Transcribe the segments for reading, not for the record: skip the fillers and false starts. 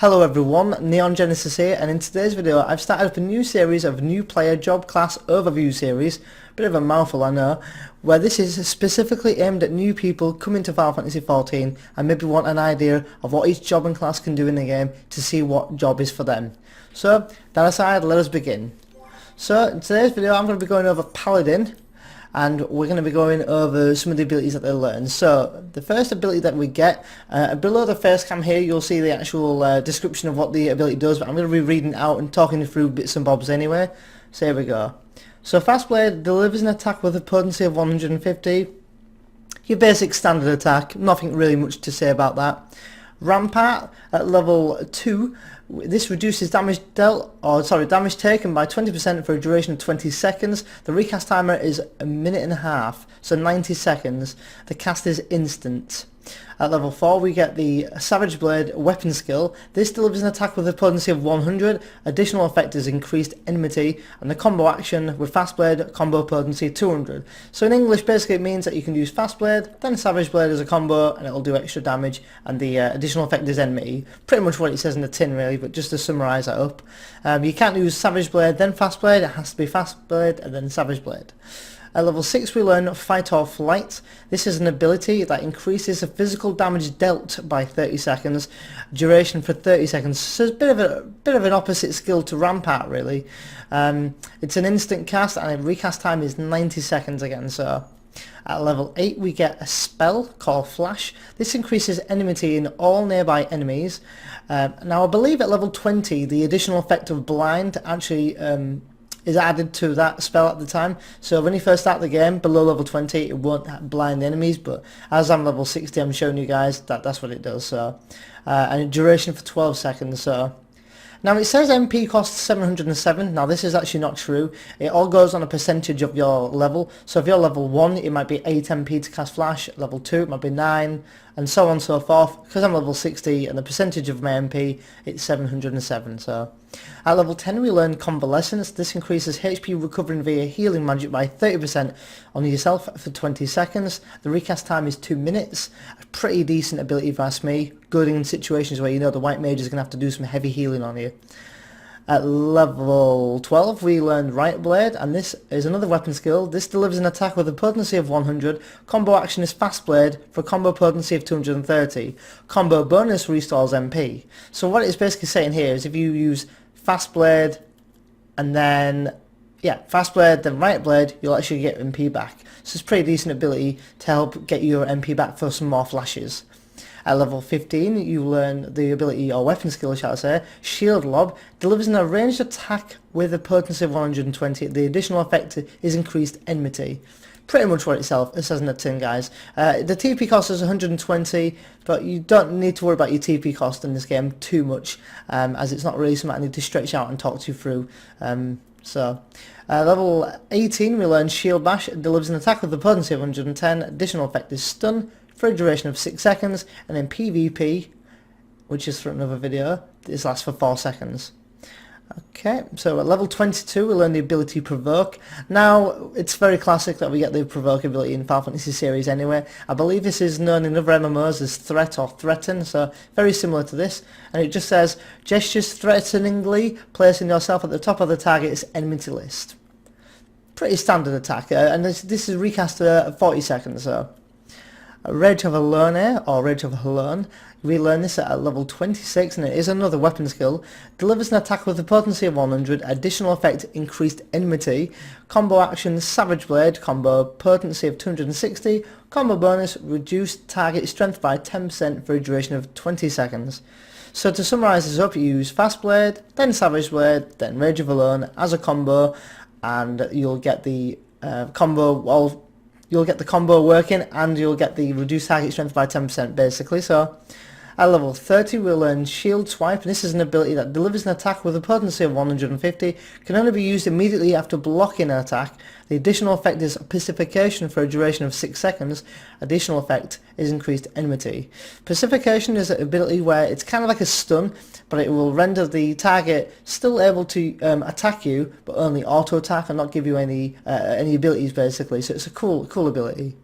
Hello everyone, Neon Genesis here, and in today's video I've started up a new series of new player job class overview series, bit of a mouthful I know, where this is specifically aimed at new people coming to Final Fantasy XIV and maybe want an idea of what each job and class can do in the game to see what job is for them. So, that aside, let us begin. So, in today's video I'm going to be going over Paladin, and we're going to be going over some of the abilities that they learn. So the first ability that we get, below the face cam here you'll see the actual description of what the ability does, but I'm going to be reading it out and talking through bits and bobs anyway. So here we go. So Fast Blade delivers an attack with a potency of 150. Your basic standard attack, nothing really much to say about that. Rampart at level 2, this reduces damage damage taken by 20% for a duration of 20 seconds. The recast timer is a minute and a half, so 90 seconds. The cast is instant. At level 4 we get the Savage Blade weapon skill. This delivers an attack with a potency of 100. Additional effect is increased enmity, and the combo action with Fast Blade combo potency 200. So in English basically it means that you can use Fast Blade, then Savage Blade as a combo, and it'll do extra damage, and the additional effect is enmity. Pretty much what it says in the tin really, but just to summarise that up. You can't use Savage Blade then Fast Blade, it has to be Fast Blade and then Savage Blade. At level 6 we learn Fight or Flight. This is an ability that increases the physical damage dealt by 30 seconds, duration for 30 seconds, so it's a bit of an opposite skill to Rampart really. It's an instant cast and the recast time is 90 seconds again. So at level 8 we get a spell called Flash. This increases enmity in all nearby enemies. Now I believe at level 20 the additional effect of Blind actually is added to that spell at the time. So when you first start the game, below level 20 it won't blind the enemies, but as I'm level 60 I'm showing you guys that's what it does. So and a duration for 12 seconds. So now it says MP costs 707, now this is actually not true. It all goes on a percentage of your level. So if you're level 1 it might be 8 MP to cast Flash, level 2 it might be 9, and so on and so forth. Because I'm level 60 and the percentage of my MP, it's 707. So at level 10 we learn Convalescence. This increases HP recovering via healing magic by 30% on yourself for 20 seconds. The recast time is 2 minutes. A pretty decent ability if you ask me. Good in situations where you know the white mage is going to have to do some heavy healing on you. At level 12 we learn Right Blade, and this is another weapon skill. This delivers an attack with a potency of 100. Combo action is Fast Blade for a combo potency of 230. Combo bonus restores MP. So what it's basically saying here is if you use Fast Blade and then Fast Blade then Right Blade, you'll actually get MP back. So it's a pretty decent ability to help get your MP back for some more flashes. At level 15 you learn the ability, or weapon skill shall I say, Shield Lob. Delivers an ranged attack with a potency of 120. The additional effect is increased enmity. Pretty much what it says in the tin, guys. The TP cost is 120, but you don't need to worry about your TP cost in this game too much, as it's not really something I need to stretch out and talk you through. Level 18 we learn Shield Bash. It delivers an attack with a potency of 110. Additional effect is Stun for a duration of 6 seconds, and then PvP, which is for another video, this lasts for 4 seconds. Okay, so at level 22 we learn the ability Provoke. Now it's very classic that we get the Provoke ability in Final Fantasy series anyway. I believe this is known in other MMOs as Threat or Threaten, so very similar to this, and it just says gestures threateningly, placing yourself at the top of the target's enmity list. Pretty standard attack, and this is recast at 40 seconds. So Rage of Alone, or Rage of Alone, we learn this at level 26, and it is another weapon skill. Delivers an attack with a potency of 100, additional effect increased enmity, combo action Savage Blade, combo potency of 260, combo bonus reduced target strength by 10% for a duration of 20 seconds. So to summarise this up, you use Fast Blade, then Savage Blade, then Rage of Alone as a combo, and you'll get the you'll get the combo working, and you'll get the reduced target strength by 10% basically. So at level 30 we'll learn Shield Swipe, and this is an ability that delivers an attack with a potency of 150, can only be used immediately after blocking an attack. The additional effect is Pacification for a duration of 6 seconds. Additional effect is increased enmity. Pacification is an ability where it's kind of like a stun, but it will render the target still able to attack you, but only auto attack and not give you any abilities basically. So it's a cool ability.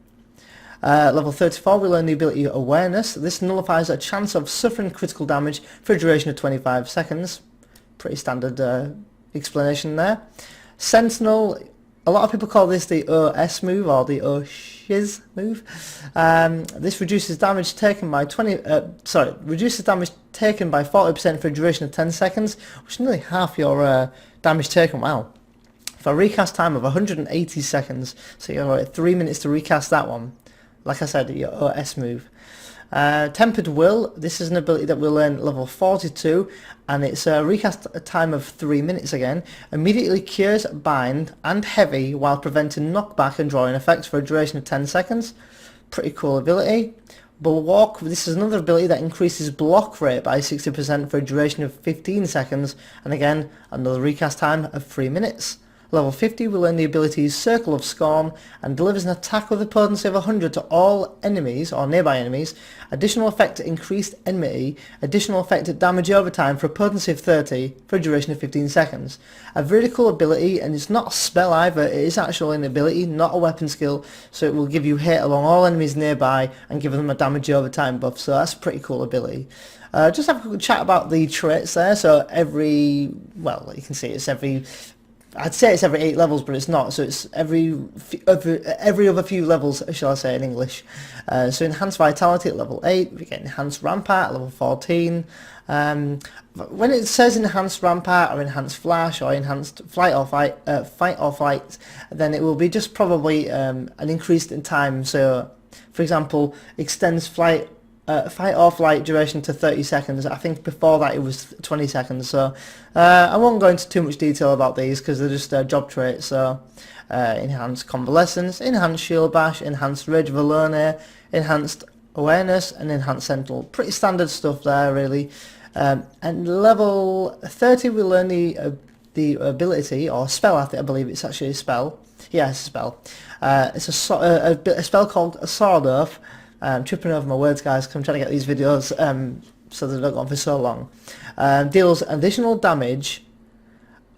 Level 34 we learn the ability Awareness. This nullifies a chance of suffering critical damage for a duration of 25 seconds. Pretty standard explanation there. Sentinel, a lot of people call this the OS move or the OShiz move. This reduces damage taken by reduces damage taken by 40% for a duration of 10 seconds, which is nearly half your damage taken. Wow. For a recast time of 180 seconds, so you've got 3 minutes to recast that one. Like I said, your OS move. Tempered Will, this is an ability that we'll learn at level 42, and it's a recast time of 3 minutes again. Immediately cures Bind and Heavy while preventing knockback and drawing effects for a duration of 10 seconds. Pretty cool ability. Bulwark, this is another ability that increases block rate by 60% for a duration of 15 seconds, and again, another recast time of 3 minutes. Level 50 will learn the abilities Circle of Scorn and delivers an attack with a potency of 100 to all enemies or nearby enemies. Additional effect increased enmity. Additional effect damage over time for a potency of 30 for a duration of 15 seconds. A really cool ability, and it's not a spell either, it is actually an ability, not a weapon skill, so it will give you hit along all enemies nearby and give them a damage over time buff, so that's a pretty cool ability. Just have a quick chat about the traits there. So you can see it's I'd say it's every 8 levels, but it's not. So it's every other few levels, shall I say, in English. So Enhanced Vitality at level 8, we get Enhanced Rampart at level 14. When it says Enhanced Rampart or Enhanced Flash or Enhanced Fight or Flight, then it will be just probably an increase in time. So, for example, extends Fight or Flight duration to 30 seconds. I think before that it was 20 seconds. So I won't go into too much detail about these because they're just job traits. So Enhanced Convalescence, Enhanced Shield Bash, Enhanced Rage of Alone, Enhanced Awareness, and Enhanced Sentinel. Pretty standard stuff there, really. And level 30 we learn the ability or spell. I believe it's actually a spell. Yeah, it's a spell. It's a spell called Sword Oath. I'm tripping over my words, guys, because I'm trying to get these videos so they don't go on for so long. Deals additional damage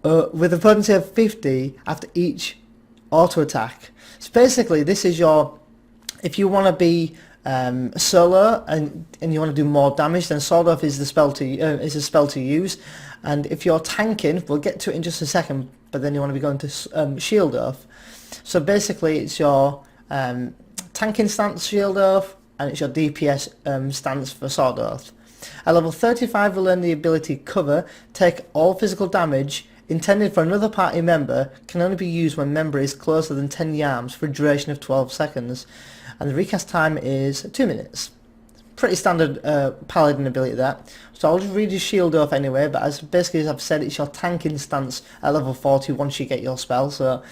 with a potency of 50 after each auto attack. So basically, this is if you want to be solo and you want to do more damage, then Sword Oath is a spell to use. And if you're tanking, we'll get to it in just a second, but then you want to be going to Shield Oath. So basically, it's your tanking stance Shield Oath, and it's your DPS stance for Sword Oath. At level 35 we'll learn the ability Cover. Take all physical damage intended for another party member can only be used when member is closer than 10 yards for a duration of 12 seconds. And the recast time is 2 minutes. Pretty standard Paladin ability that. So I'll just read your Shield Oath anyway, but as I've said, it's your tanking stance at level 40 once you get your spell. So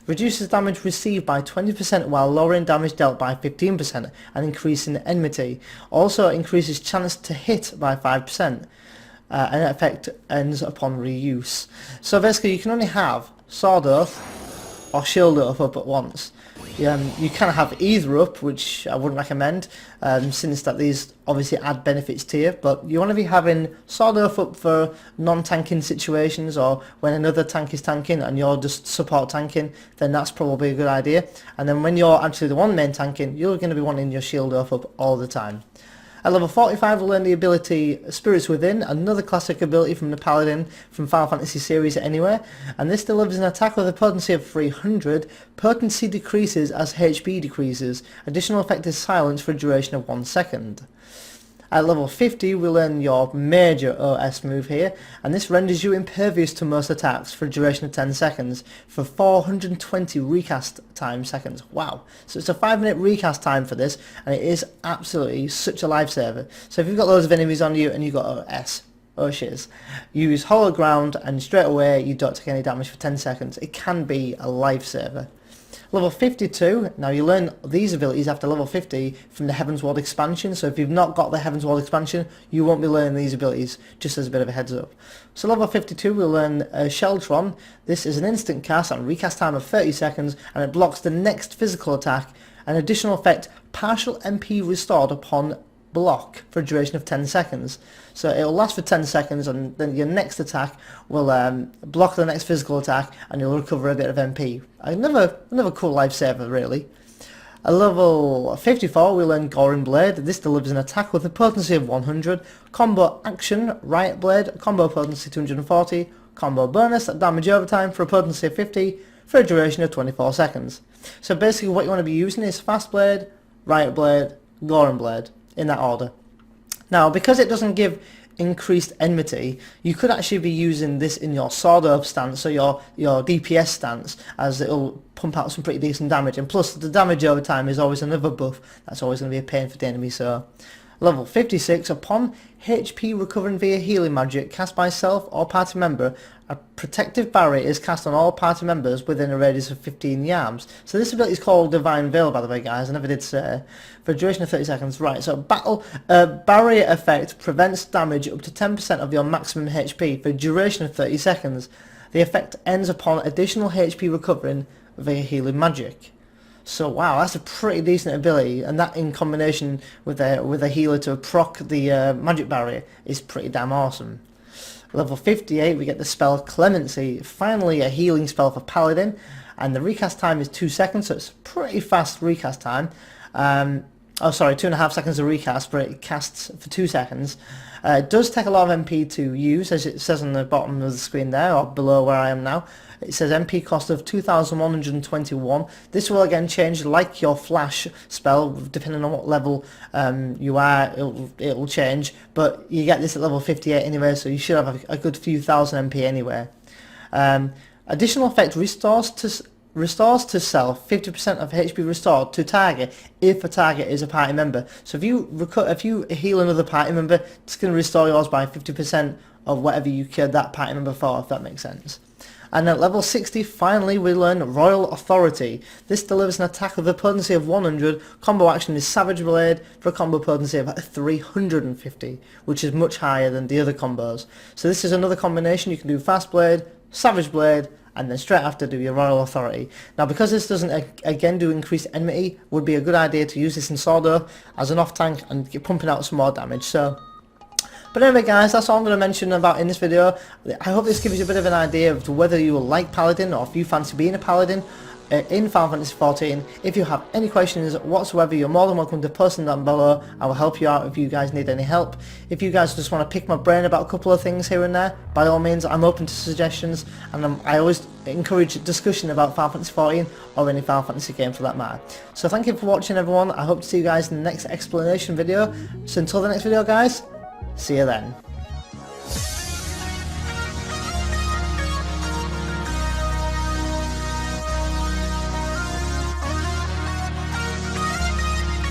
reduces damage received by 20% while lowering damage dealt by 15% and increasing enmity. Also increases chance to hit by 5%. And effect ends upon reuse. So basically you can only have Sword Oath or Shield Oath up at once. You can have either up, which I wouldn't recommend, since that these obviously add benefits to you, but you want to be having Sword Oath up for non-tanking situations, or when another tank is tanking and you're just support tanking, then that's probably a good idea. And then when you're actually the one main tanking, you're going to be wanting your Shield Oath up all the time. At level 45 we'll learn the ability Spirits Within, another classic ability from the Paladin from Final Fantasy series anyway, and this delivers an attack with a potency of 300, potency decreases as HP decreases, additional effect is silence for a duration of 1 second. At level 50 we'll learn your major OS move here, and this renders you impervious to most attacks for a duration of 10 seconds for 420 recast time seconds. Wow. So it's a 5-minute recast time for this, and it is absolutely such a lifesaver. So if you've got loads of enemies on you and you've got OS, oh shiz, use Hollow Ground and straight away you don't take any damage for 10 seconds. It can be a lifesaver. Level 52, now you learn these abilities after level 50 from the Heavensward expansion, so if you've not got the Heavensward expansion, you won't be learning these abilities, just as a bit of a heads up. So level 52 we'll learn Sheltron. This is an instant cast and recast time of 30 seconds, and it blocks the next physical attack. An additional effect, partial MP restored upon block for a duration of 10 seconds. So it will last for 10 seconds, and then your next attack will block the next physical attack and you'll recover a bit of MP. Another cool lifesaver really. At level 54 we learn Goring Blade. This delivers an attack with a potency of 100, combo action Riot Blade, combo potency 240, combo bonus damage overtime for a potency of 50 for a duration of 24 seconds. So basically what you want to be using is Fast Blade, Riot Blade, Goring Blade, in that order. Now because it doesn't give increased enmity, you could actually be using this in your Sword Earth stance, so your DPS stance, as it'll pump out some pretty decent damage, and plus the damage over time is always another buff that's always going to be a pain for the enemy. So level 56, upon HP recovering via healing magic cast by self or party member, a protective barrier is cast on all party members within a radius of 15 yards. So this ability is called Divine Veil, by the way guys, I never did say. For a duration of 30 seconds. Right, so barrier effect prevents damage up to 10% of your maximum HP for a duration of 30 seconds. The effect ends upon additional HP recovering via healing magic. So wow, that's a pretty decent ability, and that in combination with a healer to proc the magic barrier is pretty damn awesome. Level 58 we get the spell Clemency, finally a healing spell for Paladin, and the recast time is 2 seconds, so it's a pretty fast recast time. Oh sorry, 2.5 seconds of recast, but it casts for 2 seconds. It does take a lot of MP to use, as it says on the bottom of the screen there, or below where I am now. It says MP cost of 2,121. This will again change like your flash spell, depending on what level you are, it'll change, but you get this at level 58 anyway, so you should have a good few thousand MP anyway. Additional effect restores to self 50% of HP restored to target if a target is a party member. So if you heal another party member, it's going to restore yours by 50% of whatever you killed that party member for, if that makes sense. And at level 60, finally, we learn Royal Authority. This delivers an attack with a potency of 100, combo action is Savage Blade for a combo potency of 350, which is much higher than the other combos. So this is another combination. You can do Fast Blade, Savage Blade, and then straight after do your Royal Authority. Now because this doesn't again do increased enmity, would be a good idea to use this in Sword Earth as an off tank and get pumping out some more damage. But anyway guys, that's all I'm going to mention about in this video. I hope this gives you a bit of an idea of whether you will like Paladin or if you fancy being a Paladin in Final Fantasy XIV. If you have any questions whatsoever, you're more than welcome to post them down below. I will help you out if you guys need any help. If you guys just want to pick my brain about a couple of things here and there, by all means I'm open to suggestions, and I always encourage discussion about Final Fantasy XIV or any Final Fantasy game for that matter. So thank you for watching everyone. I hope to see you guys in the next explanation video. So until the next video guys, see you then.